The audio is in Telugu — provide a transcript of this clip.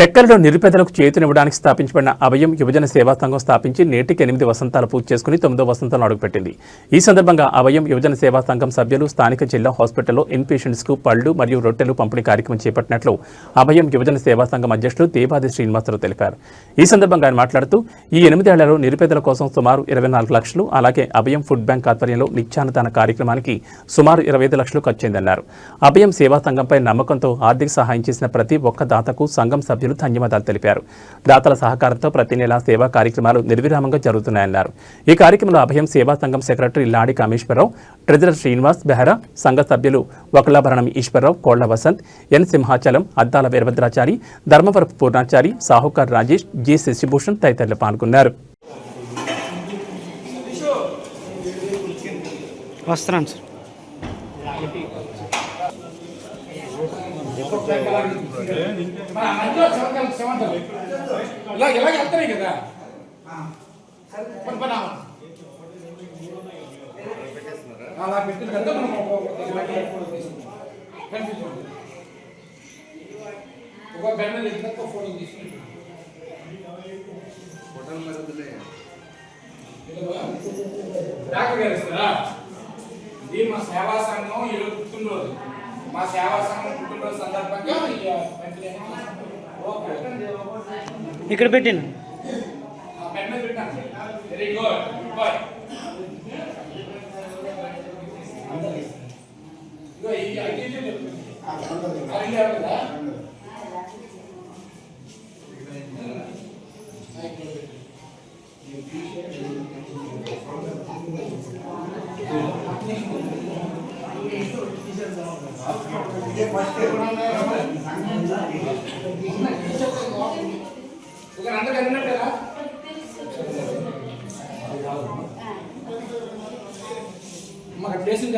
టెక్కలలో నిరుపేదలకు చేయూతనివ్వడానికి స్థాపించబడిన అభయం యువజన సేవా సంఘం స్థాపించి నేటికి 8 వసంతాలు పూర్తి చేసుకుని 9వ వసంతంలో అడుగుపెట్టింది. ఈ సందర్భంగా అభయం యువజన సేవా సంఘం సభ్యులు స్థానిక జిల్లా హాస్పిటల్లో ఇన్పేషెంట్స్కు పళ్లు మరియు రొట్టెలు పంపిణీ కార్యక్రమం చేపట్టినట్లు అభయం యువజన సేవా సంఘం అధ్యక్షులు దేవాది శ్రీనివాసరావు తెలిపారు. ఈ సందర్భంగా ఆయన మాట్లాడుతూ ఈ 8 ఏళ్లలో నిరుపేదల కోసం సుమారు 24 లక్షలు, అలాగే అభయం ఫుడ్ బ్యాంక్ ఆధ్వర్యంలో నిత్యాన్నదాన కార్యక్రమానికి సుమారు 25 లక్షలు ఖర్చయిందన్నారు. అభయం సేవా సంఘంపై నమ్మకంతో ఆర్థిక సహాయం చేసిన ప్రతి ఒక్క దాతకు సంఘం సభ్యులు ధన్యవాదాలు తెలిపారు. దాతల సహకారంతో ప్రతి నెలా సేవా కార్యక్రమాలు నిర్విరామంగా జరుగుతున్నాయన్నారు. ఈ కార్యక్రమంలో అభయం సేవా సంఘం సెక్రటరీ లాడి కామేశ్వరరావు, ట్రెజరర్ శ్రీనివాస్ బెహరా, సంఘ సభ్యులు వకలాభరణం ఈశ్వరరావు, కోళ్ల వసంత్, ఎన్ సింహాచలం, అద్దాల వీరభద్రాచారి, ధర్మవరపు పూర్ణాచారి, సాహుకార్ రాజేష్, జి శశిభూషణ్ తదితరులు పాల్గొన్నారు. ఇది మా సేవా సంఘం ఈరోజు పుట్టినరోజు. మా సేవా సంఘం పుట్టినరోజు సందర్భంగా ఇక్కడ పెట్టాను. Very good boy. అందరికి అన్నట్టేనా మాకు ప్లేసింగ్